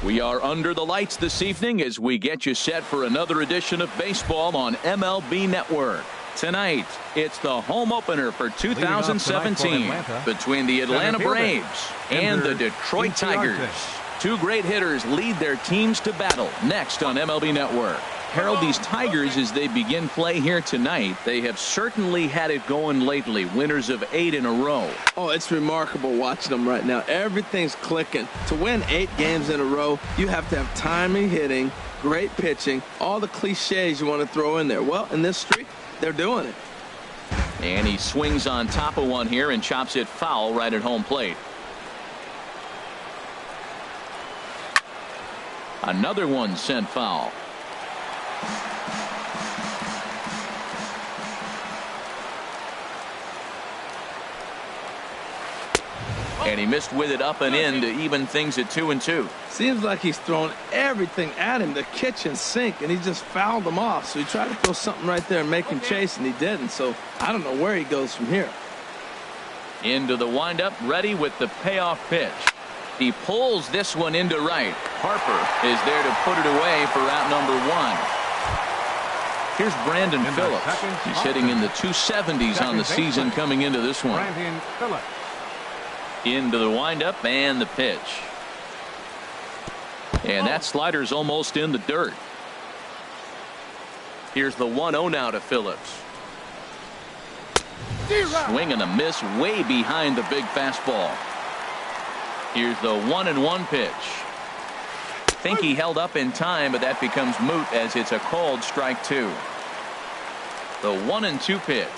We are under the lights this evening as we get you set for another edition of baseball on MLB Network. Tonight, it's the home opener for 2017 between the Atlanta Braves and the Detroit Tigers. Two great hitters lead their teams to battle next on MLB Network. Harold, these Tigers, as they begin play here tonight, they have certainly had it going lately. Winners of 8 in a row. Oh, it's remarkable watching them right now. Everything's clicking. To win 8 games in a row, you have to have timely hitting, great pitching, all the cliches you want to throw in there. Well, in this streak, they're doing it. And he swings on top of one here and chops it foul right at home plate. Another one sent foul. And he missed with it up and in to even things at 2-2. Seems like he's thrown everything at him, the kitchen sink, and he just fouled them off. So he tried to throw something right there and make him chase, and he didn't. So I don't know where he goes from here. Into the windup, ready with the payoff pitch. He pulls this one into right. Harper is there to put it away for out number 1. Here's Brandon Phillips. He's hitting in the 270s on the season coming into this one. Into the windup and the pitch. And that slider's almost in the dirt. Here's the 1-0 now to Phillips. Swing and a miss way behind the big fastball. Here's the 1-1 pitch. Think he held up in time, but that becomes moot as it's a called strike 2. The 1-2 pitch.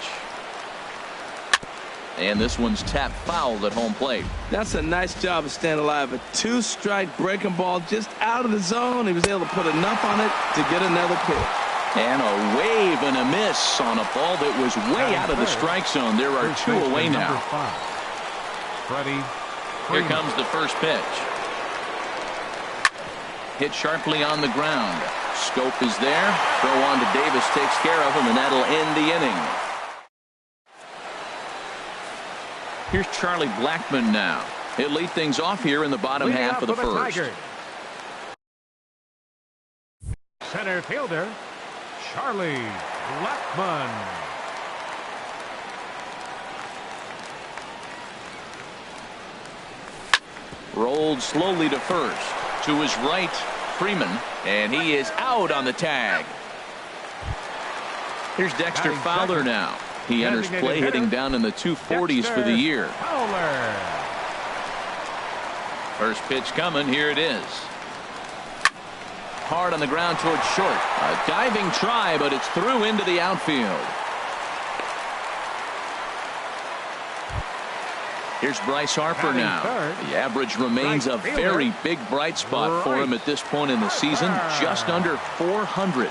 And this one's tapped foul at home plate. That's a nice job of staying alive. A 2-strike breaking ball just out of the zone. He was able to put enough on it to get another pitch. And a wave and a miss on a ball that was way out of the strike zone. There are 2 away now. Here comes the first pitch. Hit sharply on the ground. Scope is there. Throw on to Davis takes care of him, and that'll end the inning. Here's Charlie Blackmon now. He'll lead things off here in the bottom half of the first. Center fielder, Charlie Blackmon. Rolled slowly to first. To his right, Freeman, and he is out on the tag. Here's Dexter Fowler now. He enters play hitting down in the 240s for the year. First pitch coming. Here it is. Hard on the ground towards short. A diving try, but it's through into the outfield. Here's Bryce Harper now. The average remains a very big bright spot for him at this point in the season. Just under 400.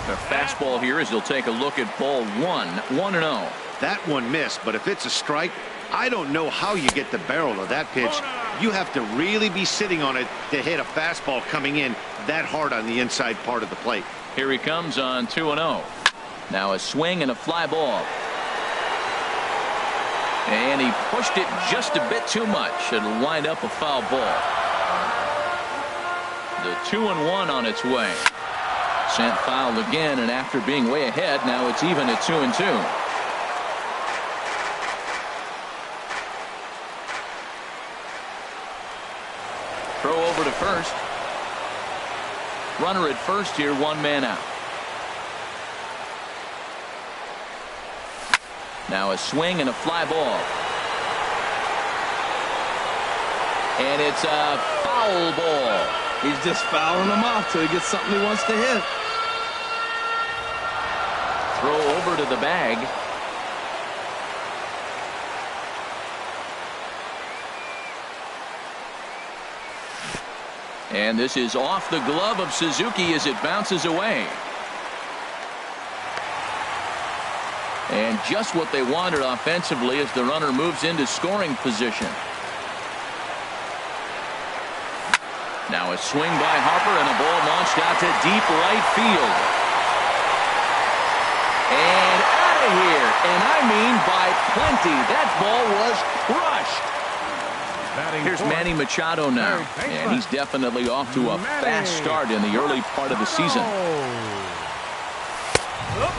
The fastball here as he'll take a look at ball 1. 1-0. That one missed, but if it's a strike, I don't know how you get the barrel of that pitch. You have to really be sitting on it to hit a fastball coming in that hard on the inside part of the plate. Here he comes on 2-0. Now a swing and a fly ball. And he pushed it just a bit too much. It'll wind up a foul ball. The 2-1 on its way. Sent foul again, and after being way ahead, now it's even at 2-2. Throw over to first. Runner at first here, 1 man out. Now a swing and a fly ball. And it's a foul ball. He's just fouling them off till he gets something he wants to hit. Throw over to the bag. And this is off the glove of Suzuki as it bounces away. And just what they wanted offensively as the runner moves into scoring position. Now a swing by Harper and a ball launched out to deep right field. And out of here. And I mean by plenty. That ball was crushed. Here's Manny Machado now, and he's definitely off to a fast start in the early part of the season.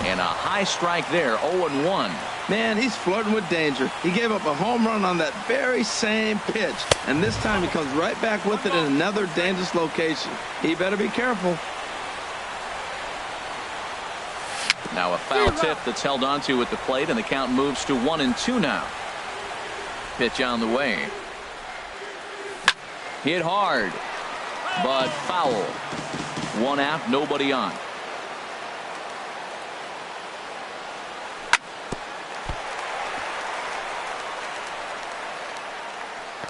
And a high strike there, 0-1. Man, he's flirting with danger. He gave up a home run on that very same pitch, and this time he comes right back with it in another dangerous location. He better be careful. Now a foul tip that's held onto at the plate, and the count moves to 1-2 now. Pitch on the way. Hit hard, but foul. One out, nobody on.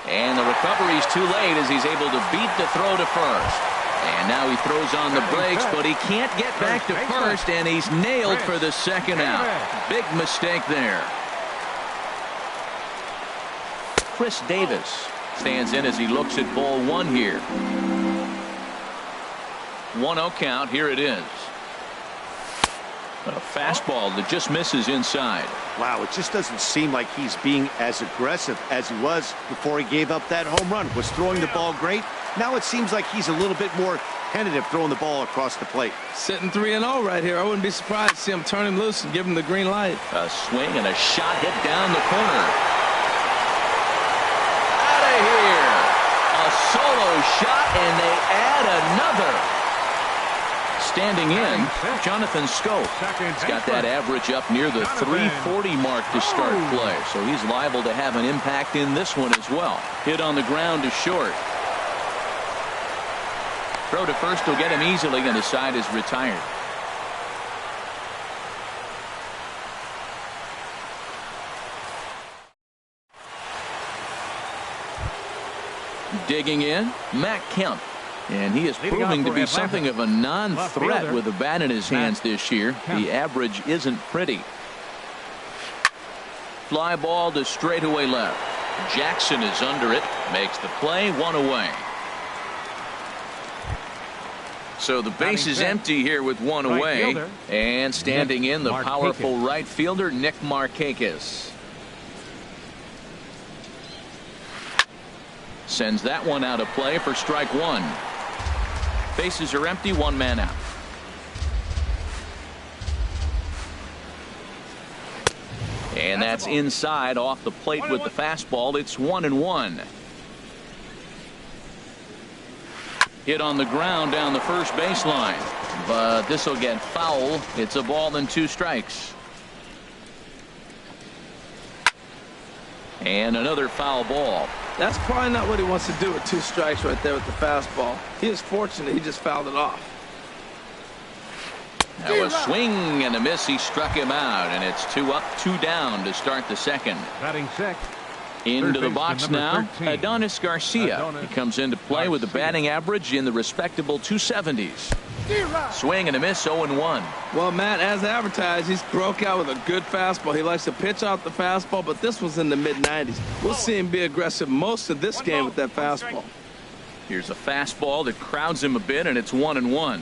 And the recovery's too late as he's able to beat the throw to first. And now he throws on the brakes, but he can't get back to first, and he's nailed for the second out. Big mistake there. Chris Davis stands in as he looks at ball one here. 1-0 count. Here it is. A fastball that just misses inside. Wow, it just doesn't seem like he's being as aggressive as he was before he gave up that home run. Was throwing the ball great. Now it seems like he's a little bit more tentative throwing the ball across the plate. Sitting 3-0 right here. I wouldn't be surprised to see him turn him loose and give him the green light. A swing and a shot hit down the corner. Out of here. A solo shot, and they add another. Standing in, Jonathan Scope. He's got that average up near the 340 mark to start play, so he's liable to have an impact in this one as well. Hit on the ground to short. Throw to first will get him easily, and the side is retired. Digging in, Matt Kemp. And he is proving to be something of a non-threat with the bat in his hands this year. The average isn't pretty. Fly ball to straightaway left. Jackson is under it. Makes the play. One away. So the base is empty here with one away. And standing in, the powerful right fielder, Nick Markakis. Sends that one out of play for strike one. Bases are empty, one man out. And that's inside off the plate with the fastball. It's 1-1. Hit on the ground down the first baseline, but this will get foul. It's a ball and two strikes. And another foul ball. That's probably not what he wants to do with two strikes right there with the fastball. He is fortunate he just fouled it off. Now a swing and a miss. He struck him out, and it's 2 up, 2 down to start the second. Batting sixth. Into the box now, Adonis Garcia. He comes into play with a batting average in the respectable 270s. Swing and a miss, 0-1. Well, Matt, as advertised, he's broke out with a good fastball. He likes to pitch out the fastball, but this was in the mid-90s. We'll see him be aggressive most of this game with that fastball. Here's a fastball that crowds him a bit, and it's 1-1.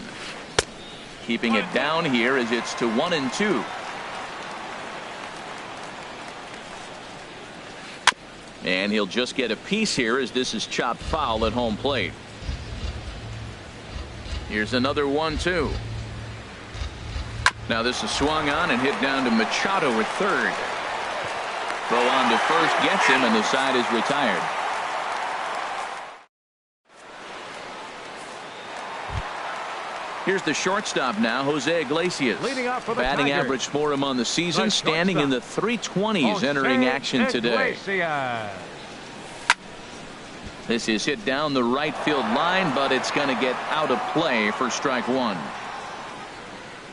Keeping it down here as it's to 1-2. And he'll just get a piece here as this is chopped foul at home plate. Here's another 1-2. Now this is swung on and hit down to Machado at third. Throw on to first gets him, and the side is retired. Here's the shortstop now, Jose Iglesias. Batting average for him on the season, standing in the 320s entering action today. This is hit down the right field line, but it's going to get out of play for strike one.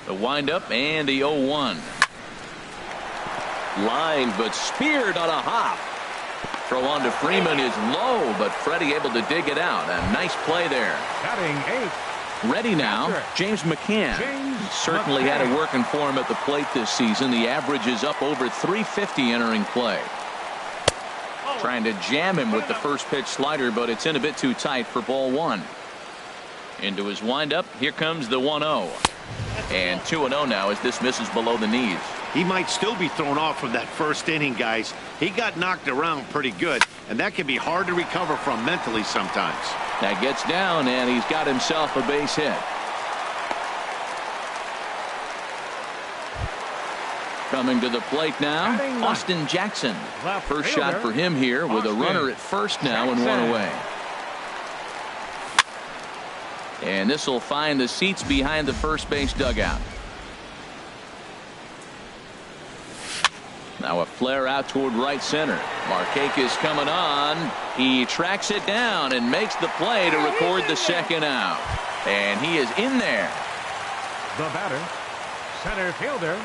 The windup and the 0-1. Line, but speared on a hop. Throw on to Freeman is low, but Freddie able to dig it out. A nice play there. Batting eighth. Ready now, James McCann. Certainly had it working for him at the plate this season. The average is up over 350 entering play. Trying to jam him with the first pitch slider, but it's in a bit too tight for ball one. Into his windup. Here comes the 1-0. And 2-0 now as this misses below the knees. He might still be thrown off from that first inning, guys. He got knocked around pretty good. and that can be hard to recover from mentally sometimes. That gets down, and he's got himself a base hit. Coming to the plate now, Austin Jackson. First shot for him here with a runner at first now and one away. And this will find the seats behind the first base dugout. Now a flare out toward right center. Markakis coming on. He tracks it down and makes the play to record the second out. And he is in there. The batter, center fielder,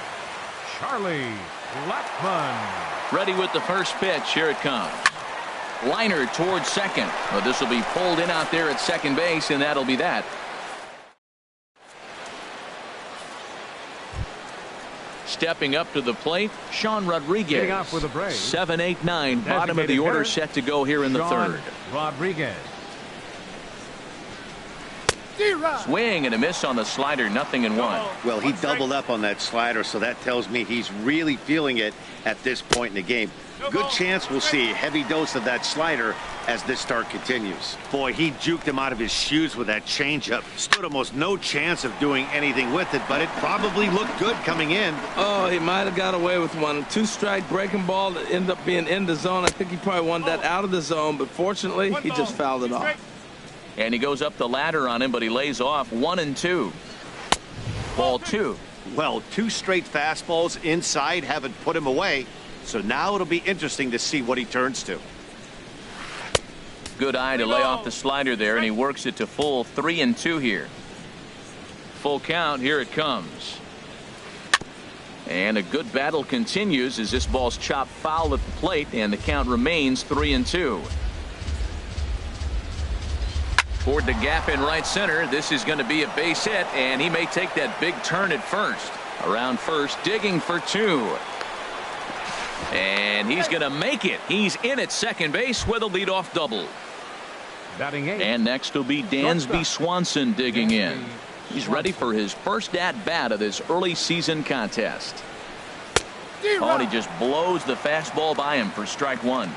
Charlie Blackmon. Ready with the first pitch. Here it comes. Liner towards second. Well, this will be pulled in out there at second base, and that'll be that. Stepping up to the plate, Sean Rodriguez. Getting off with a break. 7-8-9, bottom of the order set to go here in the third. Rodriguez. Swing and a miss on the slider, 0-1. Well, he doubled up on that slider, so that tells me he's really feeling it at this point in the game. Good chance we'll see a heavy dose of that slider as this start continues. Boy, he juked him out of his shoes with that changeup. Stood almost no chance of doing anything with it, but it probably looked good coming in. Oh, he might have got away with one. 2-strike breaking ball that ended up being in the zone. I think he probably wanted that out of the zone, but fortunately, he just fouled it off. And he goes up the ladder on him, but he lays off 1-2. Ball 2. Well, 2 straight fastballs inside haven't put him away. So now it'll be interesting to see what he turns to. Good eye to lay off the slider there, and he works it to full 3-2 here. Full count. Here it comes. And a good battle continues as this ball's chopped foul at the plate, and the count remains 3-2. Toward the gap in right center. This is going to be a base hit, and he may take that big turn at first. Around first, digging for 2. And he's going to make it. He's in at second base with a leadoff double. Batting 8. And next will be Dansby Swanson digging in. He's ready for his first at-bat of this early season contest. Oh, and he just blows the fastball by him for strike 1.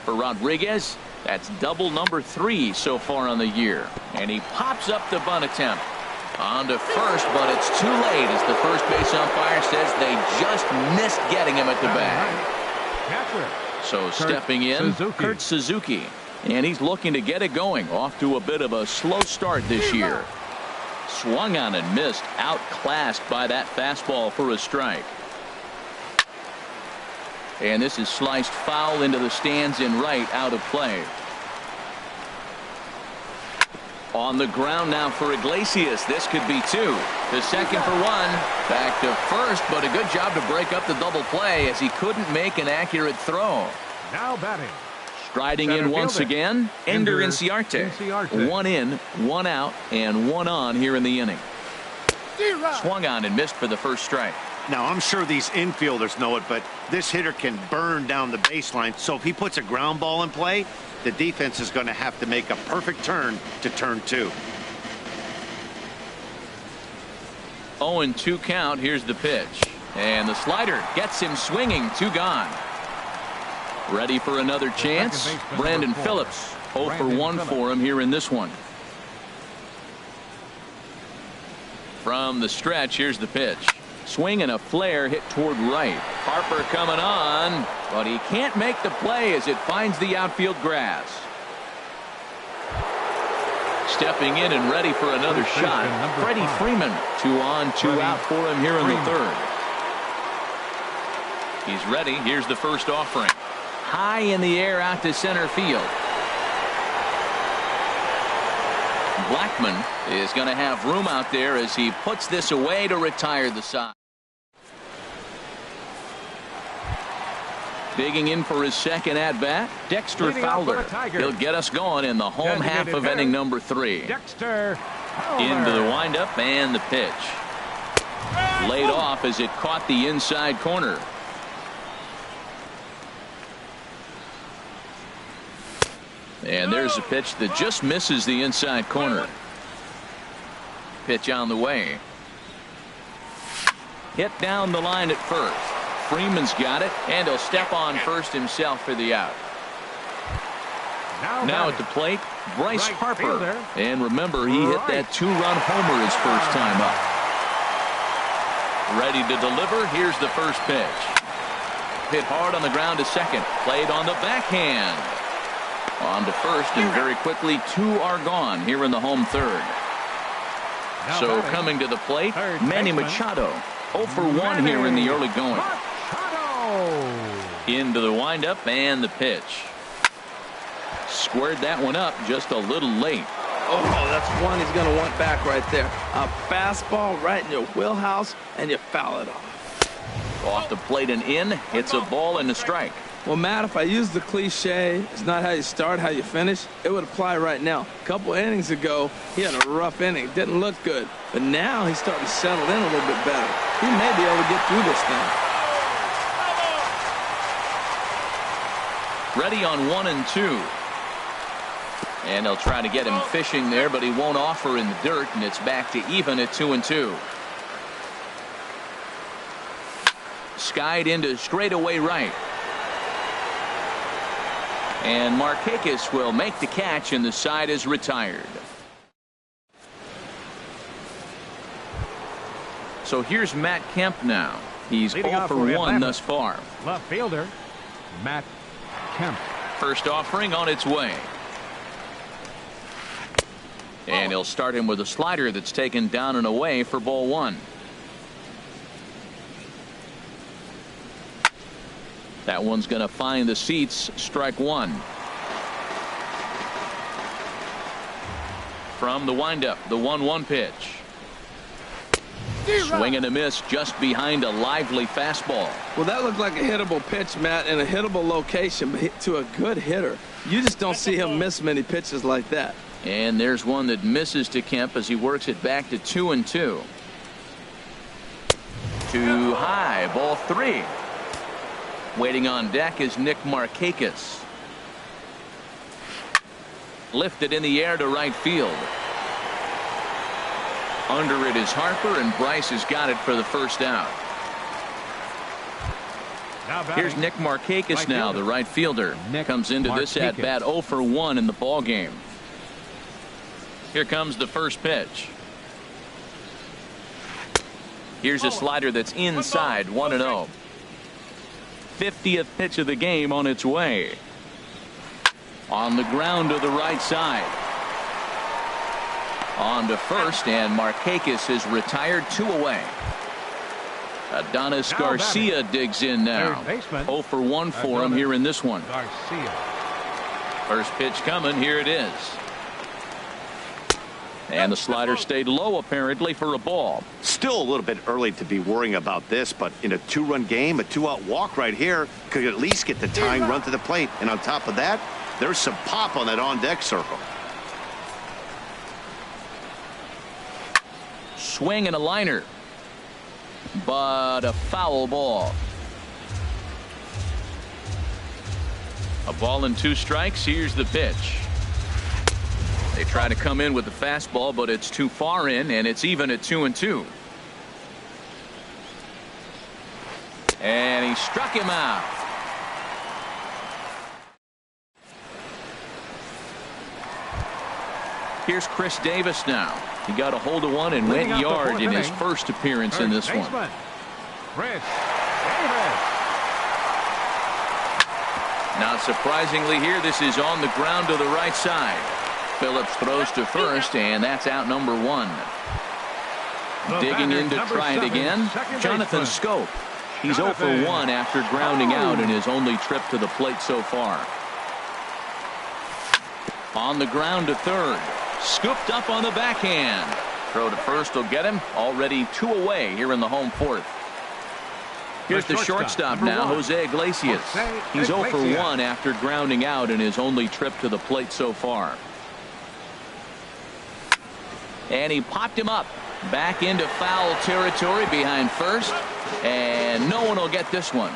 For Rodriguez, that's double number 3 so far on the year. And he pops up the bunt attempt. On to first, but it's too late as the first base umpire says they just missed getting him at the bag. So stepping in, Kurt Suzuki. And he's looking to get it going. Off to a bit of a slow start this year. Swung on and missed. Outclassed by that fastball for a strike. And this is sliced foul into the stands in right, out of play. On the ground now for Iglesias. This could be 2. The second for 1. Back to first, but a good job to break up the double play as he couldn't make an accurate throw. Now batting. Striding in once again, Ender Inciarte. 1 in, 1 out, and 1 on here in the inning. Swung on and missed for the first strike. Now, I'm sure these infielders know it, but this hitter can burn down the baseline. So if he puts a ground ball in play, the defense is going to have to make a perfect turn to turn 2. 0-2 count. Here's the pitch. And the slider gets him swinging. 2 gone. Ready for another chance. Brandon Phillips. 0 for 1 for him here in this one. From the stretch, here's the pitch. Swing and a flare hit toward right. Harper coming on, but he can't make the play as it finds the outfield grass. Stepping in and ready for another shot. Freddie Freeman. 2 on, 2 out for him here in the third. He's ready. Here's the first offering. High in the air out to center field. Blackmon is going to have room out there as he puts this away to retire the side. Digging in for his second at-bat, Dexter Fowler. He'll get us going in the home half of inning number 3. Dexter Into the windup and the pitch. Laid off as it caught the inside corner. And there's a pitch that just misses the inside corner. Pitch on the way. Hit down the line at first. Freeman's got it, and he'll step on first himself for the out. Now at the plate, Bryce Harper. And remember, he hit that 2-run homer his first time up. Ready to deliver. Here's the first pitch. Hit hard on the ground to second. Played on the backhand. On to first, and very quickly 2 are gone here in the home third. So coming to the plate, Manny Machado. 0 for 1 here in the early going. Into the windup and the pitch. Squared that one up just a little late. Oh, that's one he's going to want back right there. A fastball right in your wheelhouse, and you foul it off. Off the plate and in. It's a ball and a strike. Well, Matt, if I use the cliche, it's not how you start, how you finish, it would apply right now. A couple innings ago, he had a rough inning. Didn't look good. But now he's starting to settle in a little bit better. He may be able to get through this thing. Ready on 1 and 2. And they'll try to get him fishing there, but he won't offer in the dirt, and it's back to even at 2 and 2. Skied into straightaway right. And Markakis will make the catch, and the side is retired. So here's Matt Kemp now. He's 0 for 1 thus far. Left fielder, Matt Kemp. First offering on its way. And he'll start him with a slider that's taken down and away for ball 1. That one's going to find the seats. Strike 1. From the windup, the 1-1 pitch. Swing and a miss just behind a lively fastball. Well, that looked like a hittable pitch, Matt, in a hittable location, but to a good hitter. You just don't see him miss many pitches like that. And there's one that misses to Kemp as he works it back to 2 and 2. Too high, ball 3. Waiting on deck is Nick Markakis. Lifted in the air to right field. Under it is Harper, and Bryce has got it for the first out. Here's Nick Markakis now, the right fielder. Comes into this at bat 0 for 1 in the ball game. Here comes the first pitch. Here's a slider that's inside, 1-0. 50th pitch of the game on its way. On the ground to the right side. On to first, and Markakis is retired, 2 away. Adonis Garcia digs in now. 0 for 1 for him here in this one. First pitch coming. Here it is. And the slider stayed low apparently for a ball. Still a little bit early to be worrying about this, but in a 2-run game, a 2-out walk right here could at least get the tying run to the plate. And on top of that, there's some pop on that on-deck circle. Swing and a liner. But a foul ball. A ball and 2 strikes. Here's the pitch. They try to come in with the fastball, but it's too far in, and it's even at 2 and 2. And he struck him out. Here's Chris Davis now. He got a hold of one and went yard in his first appearance in this one. Now surprisingly here, this is on the ground to the right side. Phillips throws to first, and that's out number 1. Digging in to try it again, Jonathan Scope. He's 0 for 1 after grounding out in his only trip to the plate so far. On the ground to third. Scooped up on the backhand. Throw to first will get him. Already 2 away here in the home 4th. Here's the shortstop now, Jose Iglesias. He's 0 for 1 after grounding out in his only trip to the plate so far. And he popped him up. Back into foul territory behind first. And no one will get this one.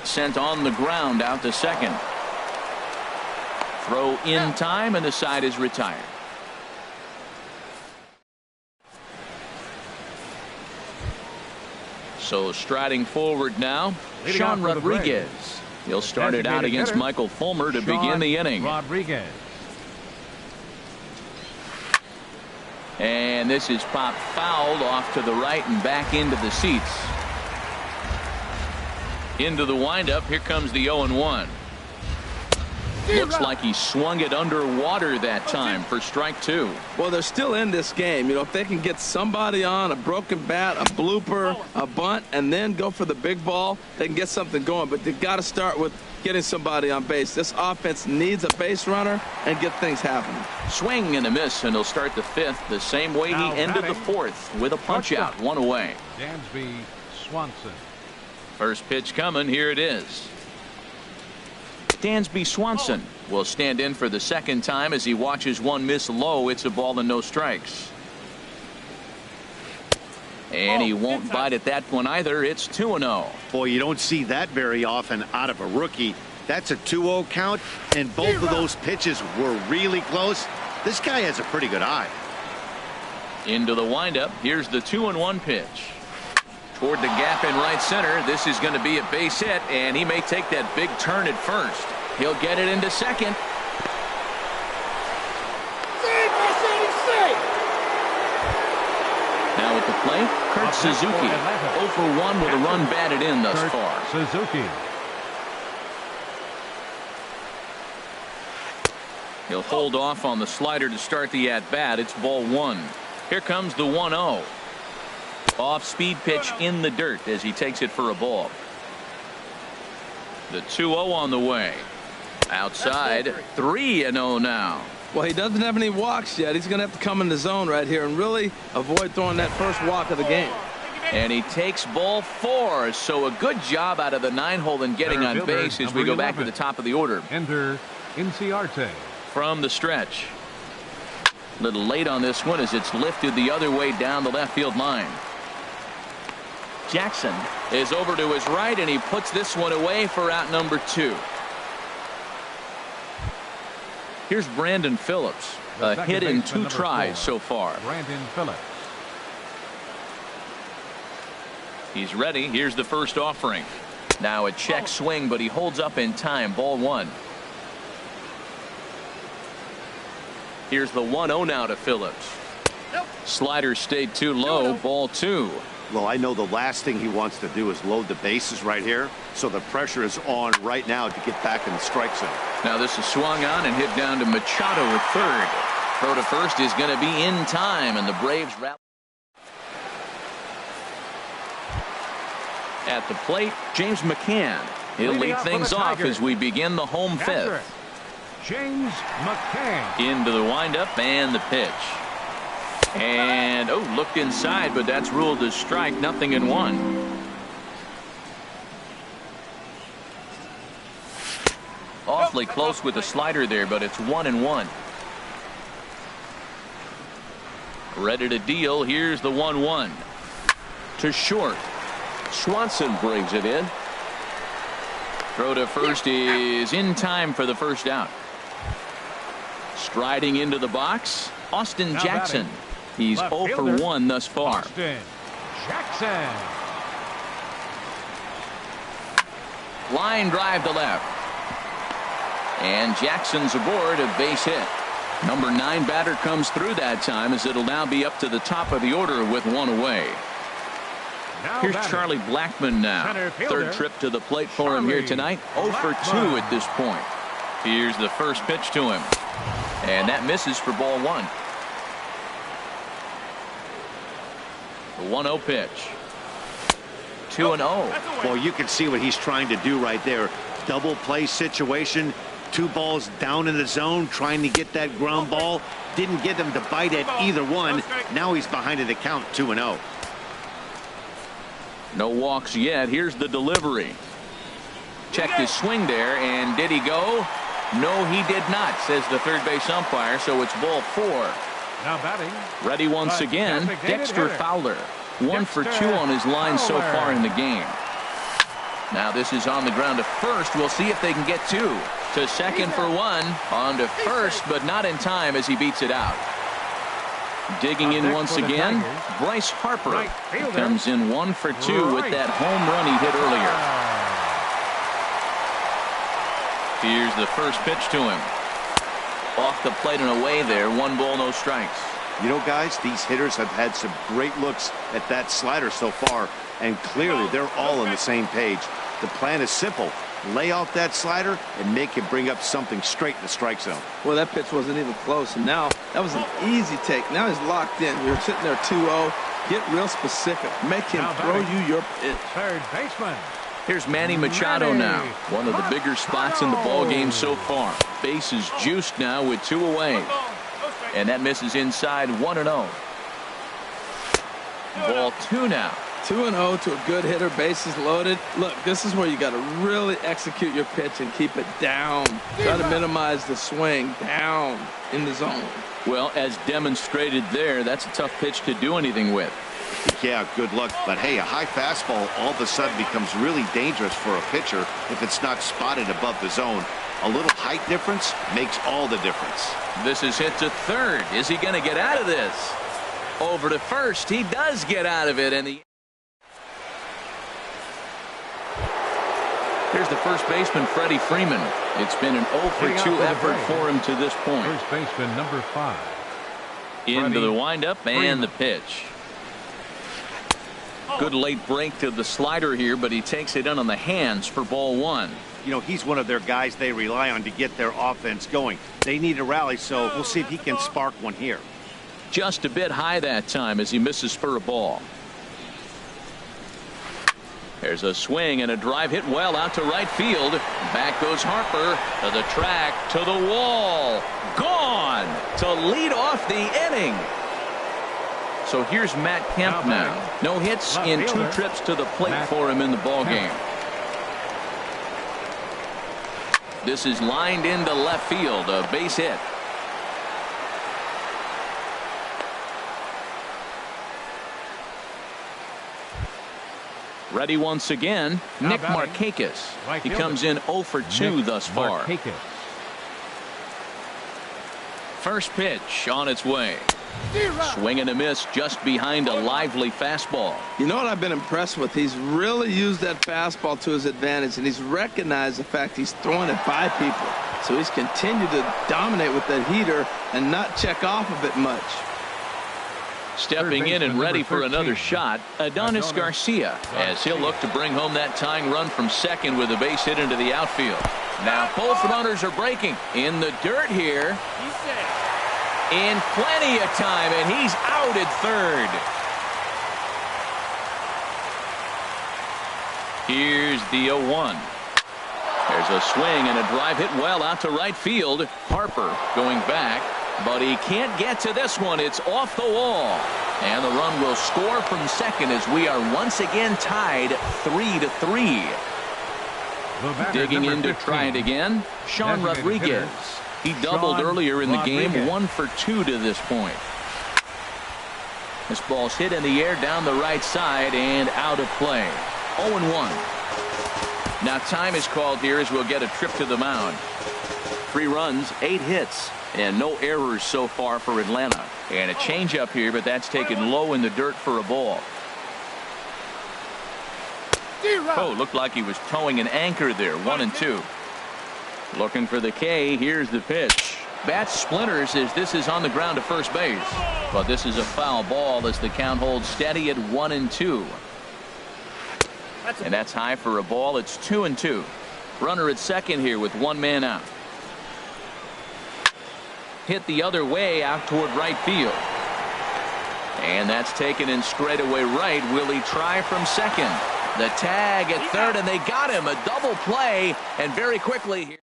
Sent on the ground out to second. Throw in time, and the side is retired. So striding forward now, Sean Rodriguez. He'll start it out against Michael Fulmer to begin the inning. Rodriguez. And this is popped fouled off to the right and back into the seats. Into the windup. Here comes the 0-1. Looks like he swung it underwater that time for strike two. Well, they're still in this game. You know, if they can get somebody on, a broken bat, a blooper, a bunt, and then go for the big ball, they can get something going. But they've got to start with getting somebody on base. This offense needs a base runner and get things happening. Swing and a miss, and he'll start the fifth the same way he ended the fourth with a punch out, one away. Dansby Swanson. First pitch coming. Here it is. Dansby Swanson will stand in for the second time as he watches one miss low. It's a ball and no strikes. And he won't bite at that one either. It's 2-0. Boy, you don't see that very often out of a rookie. That's a 2-0 count, and both of those pitches were really close. This guy has a pretty good eye. Into the windup. Here's the 2-1 pitch. Toward the gap in right center. This is going to be a base hit, and he may take that big turn at first. He'll get it into second. Now at the plate, Kurt Suzuki. 0 for 1 with a run batted in thus far. Suzuki. He'll hold off on the slider to start the at-bat. It's ball one. Here comes the 1-0. Off-speed pitch in the dirt as he takes it for a ball. The 2-0 on the way. Outside, 3-0 now. Well, he doesn't have any walks yet. He's going to have to come in the zone right here and really avoid throwing that first walk of the game. And he takes ball 4. So a good job out of the 9-hole in getting on base as we go back to the top of the order. Enter Inciarte. From the stretch. A little late on this one as it's lifted the other way down the left field line. Jackson is over to his right, and he puts this one away for out number 2. Here's Brandon Phillips. A hit in 2 tries so far. Brandon Phillips. He's ready. Here's the first offering. Now a check swing, but he holds up in time. Ball 1. Here's the 1-0 now to Phillips. Slider stayed too low. Ball 2. Well, I know the last thing he wants to do is load the bases right here, so the pressure is on right now to get back in the strike zone. Now this is swung on and hit down to Machado at third. Throw to first is going to be in time, and the Braves rally. At the plate, James McCann. He'll lead things off as we begin the home fifth. James McCann. Into the windup and the pitch. And looked inside, but that's ruled as strike. 0-1. Awfully close with the slider there, but it's 1-1. Ready to deal. Here's the 1-1 to short. Swanson brings it in. Throw to first is in time for the first out. Striding into the box, Austin Jackson. He's 0 for 1 thus far. Austin Jackson. Line drive to left. And Jackson's aboard, a base hit. Number 9 batter comes through that time as it'll now be up to the top of the order with 1 away. Here's Charlie Blackmon now. Third trip to the plate for him here tonight. 0 for 2 at this point. Here's the first pitch to him. And that misses for ball 1. The 1-0 pitch. 2-0. Well, you can see what he's trying to do right there. Double play situation. 2 balls down in the zone, trying to get that ground ball. Didn't get him to bite at either one. Now he's behind in the count, 2-0. No walks yet. Here's the delivery. Checked his swing there, and did he go? No, he did not, says the third base umpire, so it's ball 4. Now batting. Ready once again, Dexter Fowler. 1 for 2 on his line so far in the game. Now this is on the ground to first. We'll see if they can get 2. To second for 1. On to first, but not in time as he beats it out. Digging in once again, Bryce Harper. He comes in 1 for 2 with that home run he hit earlier. Here's the first pitch to him. Off the plate and away there. 1 ball, no strikes. You know, guys, these hitters have had some great looks at that slider so far, and clearly they're all on the same page. The plan is simple. Lay off that slider and make him bring up something straight in the strike zone. Well, that pitch wasn't even close, and now that was an easy take. Now he's locked in. You're sitting there 2-0. Get real specific. Make him throw you your pitch. Third baseman. Here's Manny Machado now. One of the bigger spots in the ball game so far. Base is juiced now with 2 away. And that misses inside 1-0. Ball 2 now. 2-0 to a good hitter, bases loaded. Look, this is where you got to really execute your pitch and keep it down. Try to minimize the swing down in the zone. Well, as demonstrated there, that's a tough pitch to do anything with. Yeah, good luck. But hey, a high fastball all of a sudden becomes really dangerous for a pitcher if it's not spotted above the zone. A little height difference makes all the difference. This is hit to third. Is he going to get out of this? Over to first. He does get out of it, and here's the first baseman, Freddie Freeman. It's been an 0 for 2 effort for him to this point. First baseman number 5. Into the windup and the pitch. Good late break to the slider here, but he takes it in on the hands for ball 1. You know, he's one of their guys they rely on to get their offense going. They need a rally, so we'll see if he can spark one here. Just a bit high that time as he misses for a ball. There's a swing and a drive hit well out to right field. Back goes Harper to the track, to the wall. Gone to lead off the inning. So here's Matt Kemp now. No hits in 2 trips to the plate for him in the ball game. This is lined into left field, a base hit. Ready once again, Nick Markakis. He comes in 0 for 2 thus far. First pitch on its way. Swing and a miss just behind a lively fastball. You know what I've been impressed with? He's really used that fastball to his advantage, and he's recognized the fact he's throwing it by people. So he's continued to dominate with that heater and not check off of it much. Stepping in and ready for another shot, Adonis Garcia, as he'll look to bring home that tying run from second with a base hit into the outfield. Now both runners are breaking in the dirt here. In plenty of time, and he's out at third. Here's the 0-1. There's a swing and a drive hit well out to right field. Harper going back, but he can't get to this one. It's off the wall. And the run will score from second as we are once again tied 3-3. Digging in to try it again, Sean Rodriguez. He doubled earlier in the game, 1 for 2 to this point. This ball's hit in the air down the right side and out of play. 0-1. Now time is called here as we'll get a trip to the mound. 3 runs, 8 hits, and no errors so far for Atlanta. And a changeup here, but that's taken low in the dirt for a ball. Oh, looked like he was towing an anchor there. 1-2. Looking for the K. Here's the pitch. Bat splinters as this is on the ground to first base. But this is a foul ball as the count holds steady at 1-2. And that's high for a ball. It's 2-2. Runner at second here with 1 man out. Hit the other way out toward right field. And that's taken in straightaway right. Will he try from second? The tag at third, and they got him. A double play, and very quickly here.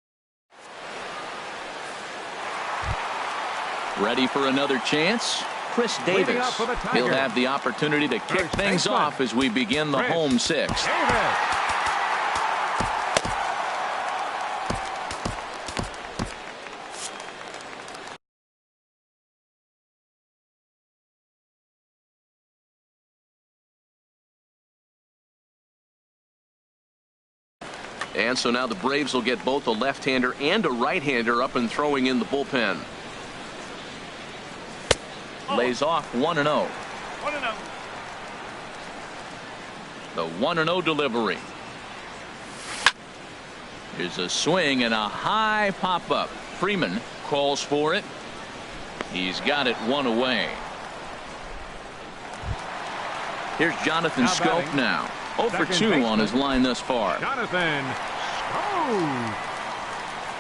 Ready for another chance? Chris Davis. He'll have the opportunity to kick things off as we begin the home 6th. And so now the Braves will get both a left-hander and a right-hander up and throwing in the bullpen. lays off 1-0. 1-0. The 1-0 delivery. Here's a swing and a high pop-up. Freeman calls for it. He's got it one away. Here's Jonathan Scope now. 0 for 2 on his line thus far. Jonathan Scope.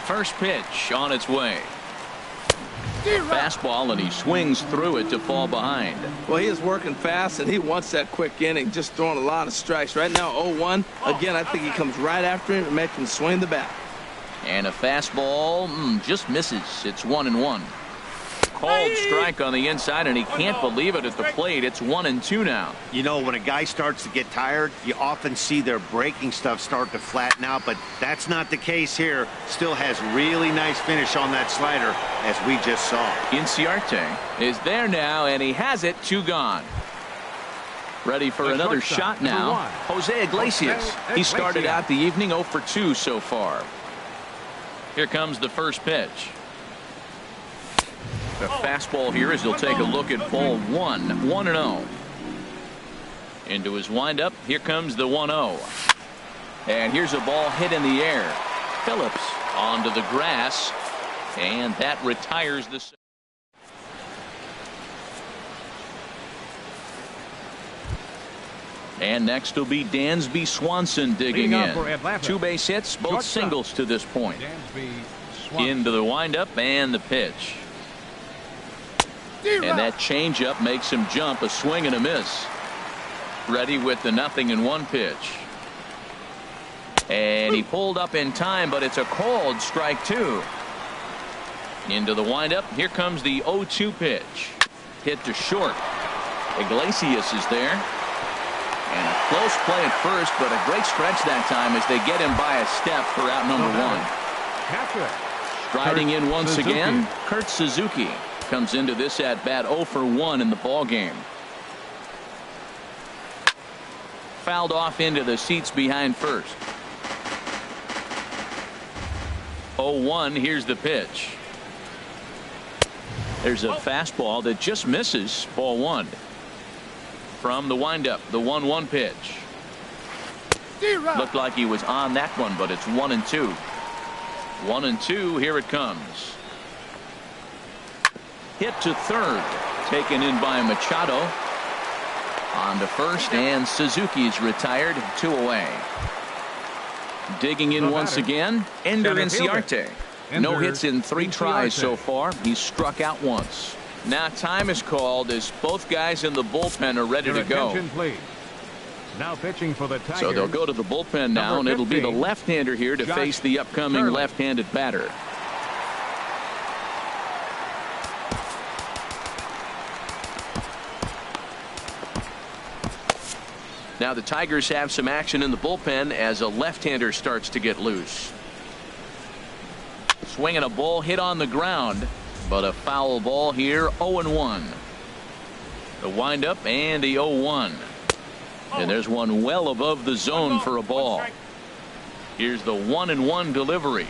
First pitch on its way. Fastball, and he swings through it to fall behind. Well, he is working fast, and he wants that quick inning, just throwing a lot of strikes. Right now, 0-1. Again, I think he comes right after him and makes him swing the bat. And a fastball just misses. It's 1-1. Called strike on the inside, and he can't believe it at the plate. It's 1-2 now. You know, when a guy starts to get tired, you often see their breaking stuff start to flatten out, but that's not the case here. Still has really nice finish on that slider, as we just saw. Inciarte is there now, and he has it. 2 gone. Ready for another shot now. Jose Iglesias. He started out the evening 0 for 2 so far. Here comes the first pitch. The fastball here as he'll take a look at ball 1. 1-0. Into his windup. Here comes the 1-0. And here's a ball hit in the air. Phillips onto the grass. And that retires the. And next will be Dansby Swanson digging in. 2 base hits, both singles to this point. Into the windup and the pitch. And that changeup makes him jump. A swing and a miss. Ready with the 0-1 pitch. And he pulled up in time, but it's a called strike 2. Into the windup. Here comes the 0-2 pitch. Hit to short. Iglesias is there. And a close play at first, but a great stretch that time as they get him by a step for out number 1. Striding in once again, Kurt Suzuki comes into this at bat 0 for 1 in the ball game. Fouled off into the seats behind first. 0-1. Here's the pitch. There's a fastball that just misses. Ball 1. From the windup, the 1-1 pitch. Looked like he was on that one, but it's 1-2. 1-2. Here it comes. Hit to third. Taken in by Machado. On to first, and Suzuki's retired. 2 away. Digging in once again, Ender Inciarte. No hits in 3 tries so far. He's struck out once. Now time is called as both guys in the bullpen are ready to go. Now pitching for the Tigers. So they'll go to the bullpen now, and it'll be the left-hander here to face the upcoming left-handed batter. Now the Tigers have some action in the bullpen as a left-hander starts to get loose. Swinging a ball hit on the ground, but a foul ball here. 0-1. The windup and the 0-1. And there's one well above the zone for a ball. Here's the 1-1 delivery.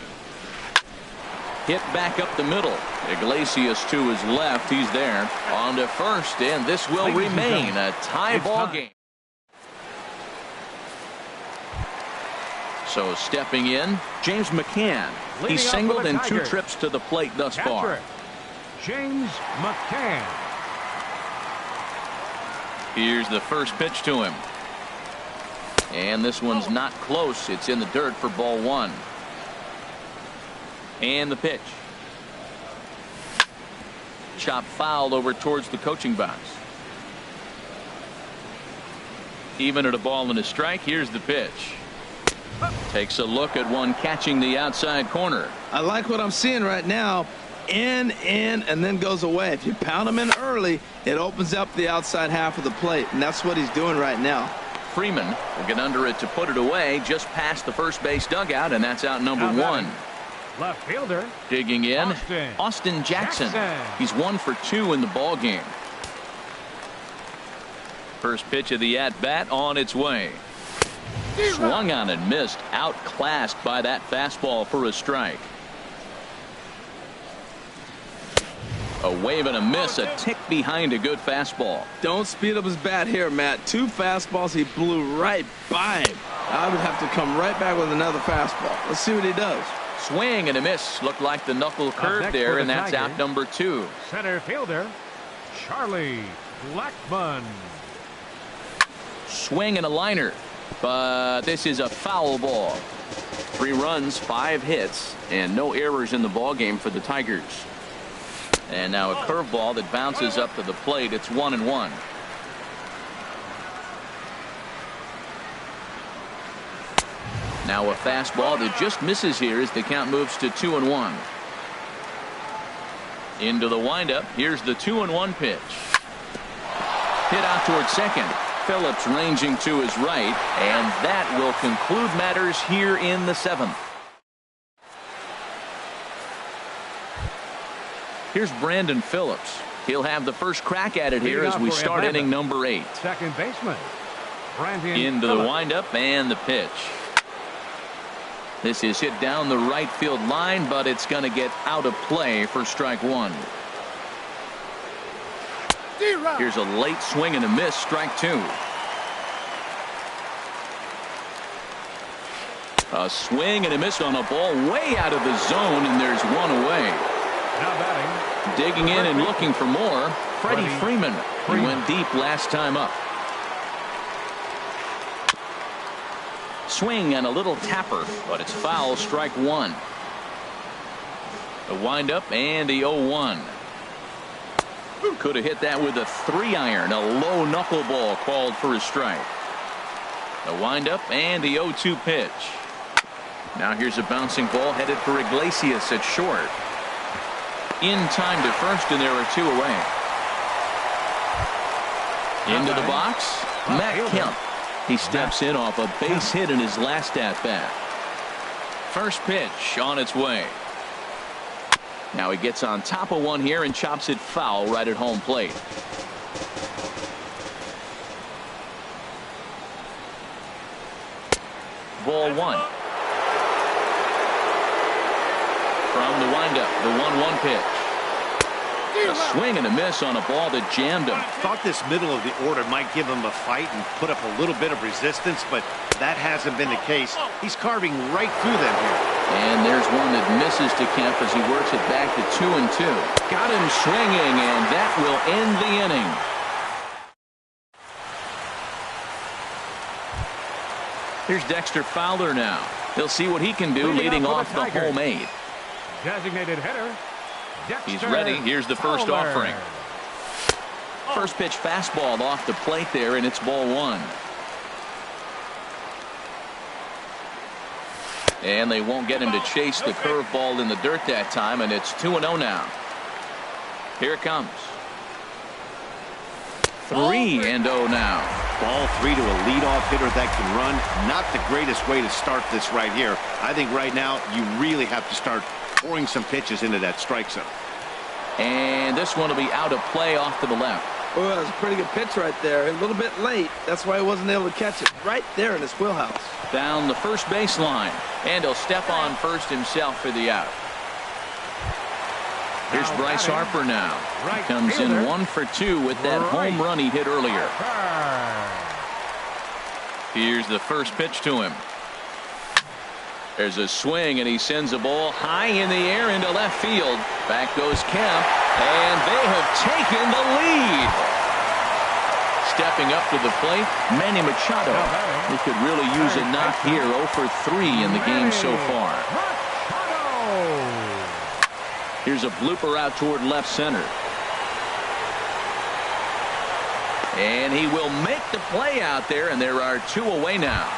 Hit back up the middle. Iglesias to his left. He's there. On to first, and this will remain a tie ball game. So stepping in, James McCann. He singled in 2 trips to the plate thus far. James McCann. Here's the first pitch to him. And this one's not close. It's in the dirt for ball 1. And the pitch. Chop fouled over towards the coaching box. Even at a ball and a strike. Here's the pitch. Takes a look at one catching the outside corner. I like what I'm seeing right now. In, and then goes away. If you pound him in early, it opens up the outside half of the plate, and that's what he's doing right now. Freeman will get under it to put it away just past the first base dugout, and that's out number 1. Left fielder. Digging in, Austin Jackson. He's 1 for 2 in the ball game. First pitch of the at-bat on its way. Swung on and missed. Outclassed by that fastball for a strike. A wave and a miss, a tick behind a good fastball. Don't speed up his bat here, Matt. 2 fastballs, he blew right by him. I would have to come right back with another fastball. Let's see what he does. Swing and a miss. Looked like the knuckle curve there, and that's out number 2. Center fielder, Charlie Blackmon. Swing and a liner, but this is a foul ball. 3 runs, 5 hits, and no errors in the ball game for the Tigers. And now a curveball that bounces up to the plate. It's 1-1. Now a fastball that just misses here as the count moves to 2-1. Into the windup. Here's the 2-1 pitch. Hit out towards second. Phillips ranging to his right, and that will conclude matters here in the 7th. Here's Brandon Phillips. He'll have the first crack at it here as we start inning number 8. Second baseman, Brandon Into the Phillips. windup and the pitch. This is hit down the right field line, but it's going to get out of play for strike 1. Here's a late swing and a miss, strike 2. A swing and a miss on a ball way out of the zone, and there's 1 away. Now batting. Digging in and looking for more, Freddie Freeman. He went deep last time up. Swing and a little tapper, but it's foul, strike 1. The windup and the 0-1. Could have hit that with a 3-iron. A low knuckleball called for a strike. The windup and the 0-2 pitch. Now here's a bouncing ball headed for Iglesias at short. In time to first, and there are 2 away. Into the box, Matt Kemp. He steps in off a base hit in his last at-bat. First pitch on its way. Now he gets on top of one here and chops it foul right at home plate. Ball 1. From the windup, the 1-1 pitch. A swing and a miss on a ball that jammed him. Thought this middle of the order might give him a fight and put up a little bit of resistance, but that hasn't been the case. He's carving right through them here. And there's one that misses to Kemp as he works it back to 2-2. Got him swinging, and that will end the inning. Here's Dexter Fowler now. He'll see what he can do leading off the home 8. Designated hitter, Dexter He's ready. Here's the first Fowler. offering. First pitch fastball off the plate there, and it's ball 1. And they won't get him to chase the curveball in the dirt that time, and it's 2-0 now. Here it comes. 3-0 now. Ball 3 to a leadoff hitter that can run. Not the greatest way to start this right here. I think right now you really have to start pouring some pitches into that strike zone. And this one will be out of play off to the left. Oh, that was a pretty good pitch right there. A little bit late. That's why he wasn't able to catch it. Right there in his wheelhouse. Down the first baseline. And he'll step on first himself for the out. Here's Bryce Harper now. He comes in 1 for 2 with that home run he hit earlier. Here's the first pitch to him. There's a swing, and he sends a ball high in the air into left field. Back goes Kemp, and they have taken the lead. Stepping up to the plate, Manny Machado. He could really use a knock here. 0 for 3 in the game so far. Here's a blooper out toward left center. And he will make the play out there, and there are 2 away now.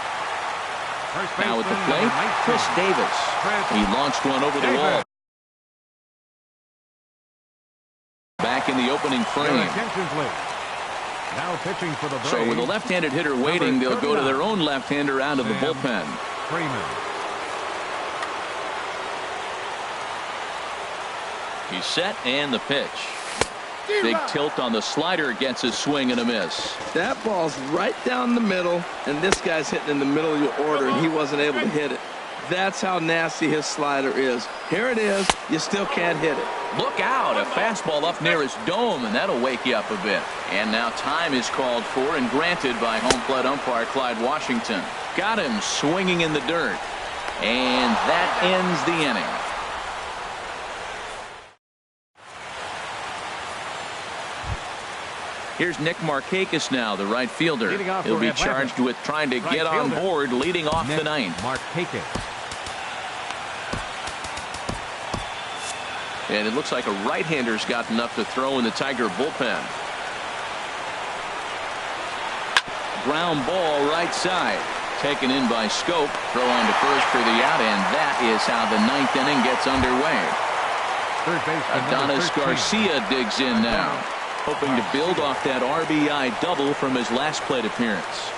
Now at the plate, Chris Davis. He launched one over the wall. Back in the opening frame. Now pitching for the Braves. So with a left-handed hitter waiting, they'll go to their own left-hander out of the bullpen. Freeman. He's set, and the pitch. Big tilt on the slider, gets a swing and a miss. That ball's right down the middle, and this guy's hitting in the middle of your order, and he wasn't able to hit it. That's how nasty his slider is. Here it is. You still can't hit it. Look out. A fastball up near his dome, and that'll wake you up a bit. And now time is called for and granted by home plate umpire Clyde Washington. Got him swinging in the dirt. And that ends the inning. Here's Nick Markakis now, the right fielder. He'll be charged with trying to get on board leading off the ninth. Markakis. And it looks like a right-hander's got enough to throw in the Tiger bullpen. Ground ball right side. Taken in by Scope. Throw on to first for the out, and that is how the ninth inning gets underway. Adonis Garcia digs in now, hoping to build off that RBI double from his last plate appearance.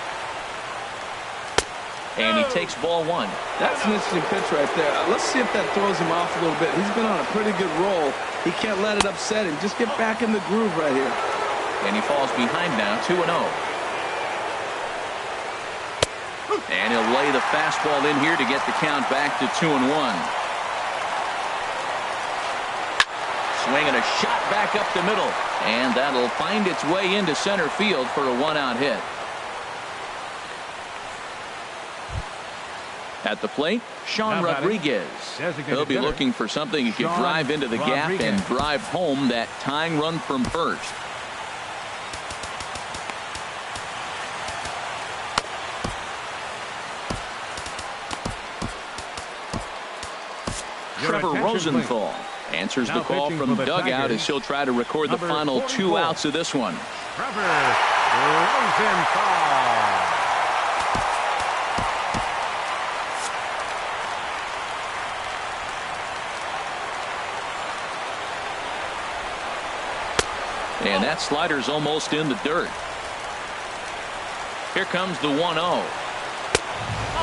And he takes ball one. That's an interesting pitch right there. Let's see if that throws him off a little bit. He's been on a pretty good roll. He can't let it upset him. Just get back in the groove right here. And he falls behind now, 2-0. And he'll lay the fastball in here to get the count back to 2-1. Swinging a shot back up the middle. And that'll find its way into center field for a one-out hit. At the plate, Sean Rodriguez. He'll be looking for something he can drive into the gap and drive home that tying run from first. Trevor Rosenthal answers the call from dugout as he'll try to record the final 2 outs of this one. Trevor Rosenthal. And that slider's almost in the dirt. Here comes the 1-0.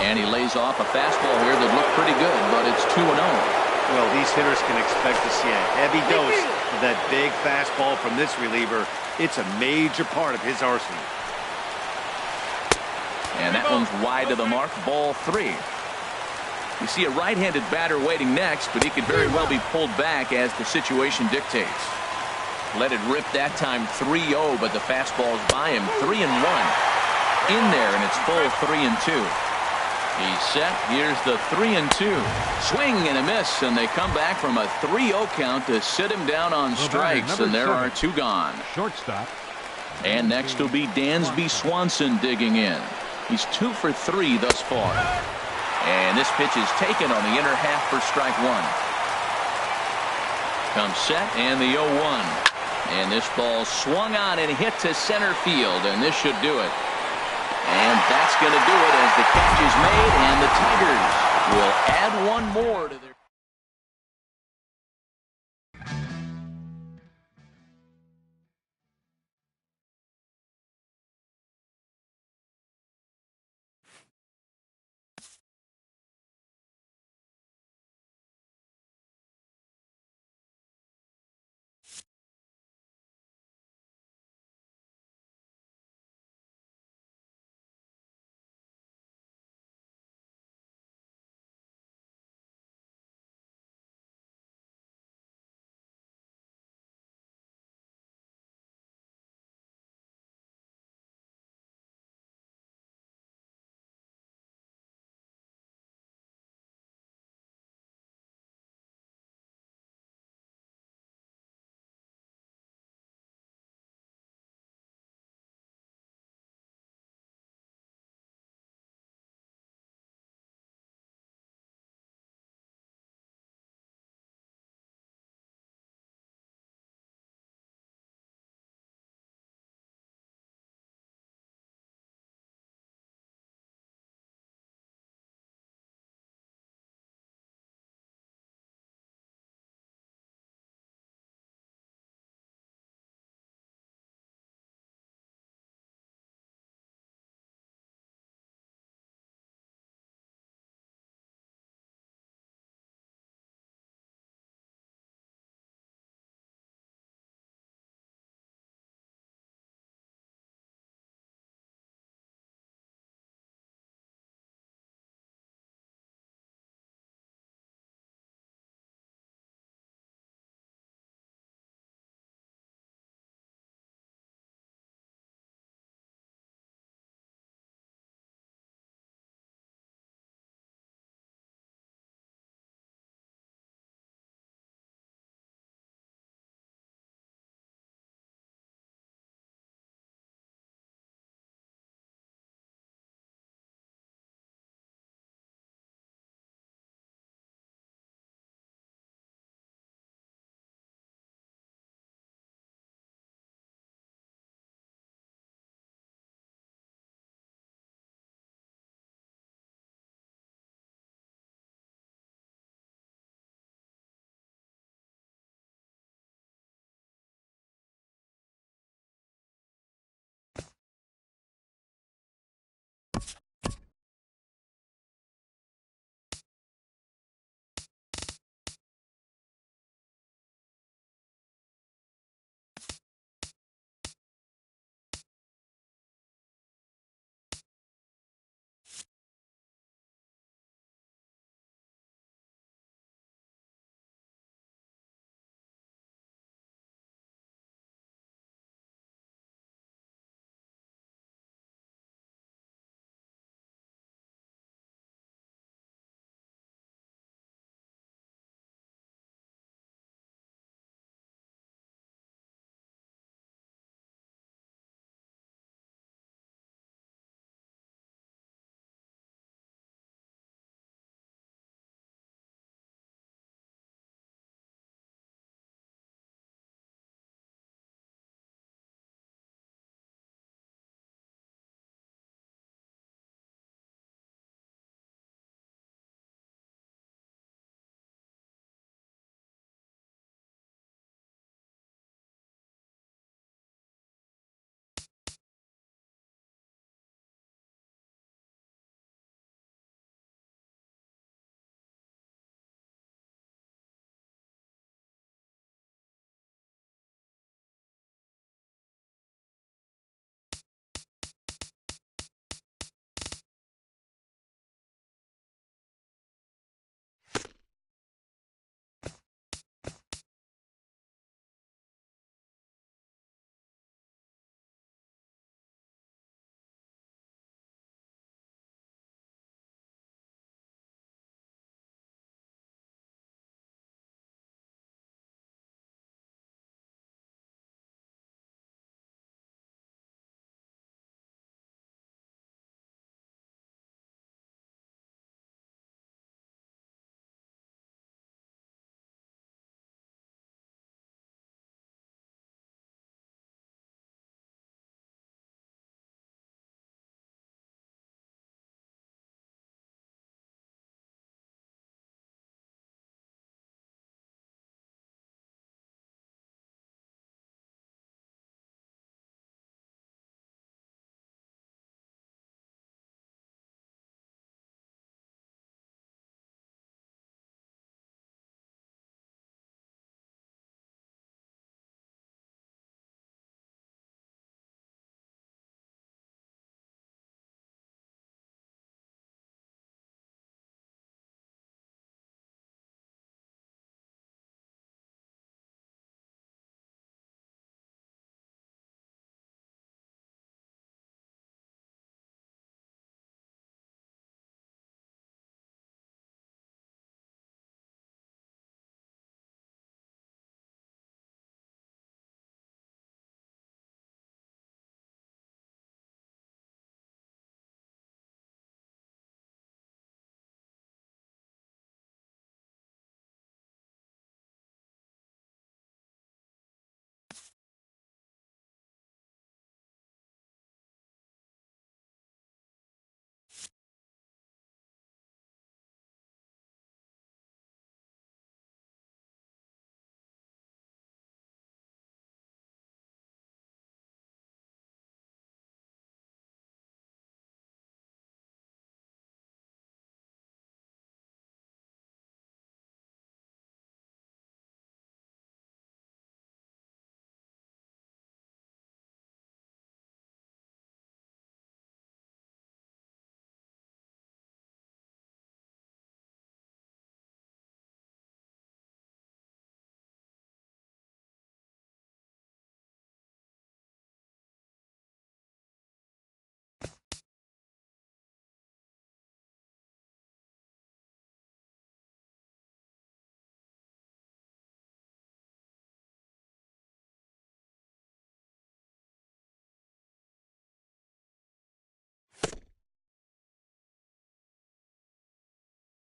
And he lays off a fastball here that looked pretty good, but it's 2-0. Well, these hitters can expect to see a heavy dose of that big fastball from this reliever. It's a major part of his arsenal. And that one's wide to the mark, ball 3. You see a right-handed batter waiting next, but he could very well be pulled back as the situation dictates. Let it rip that time, 3-0, but the fastball's by him, 3-1. In there, and it's full 3-2. He's set. Here's the 3-2. Swing and a miss, and they come back from a 3-0 count to sit him down on strikes, and there are 2 gone. Shortstop. And next will be Dansby Swanson digging in. He's 2 for 3 thus far. And this pitch is taken on the inner half for strike 1. Comes set, and the 0-1. And this ball swung on and hit to center field, and this should do it. And that's going to do it as the catch is made, and the Tigers will add one more to their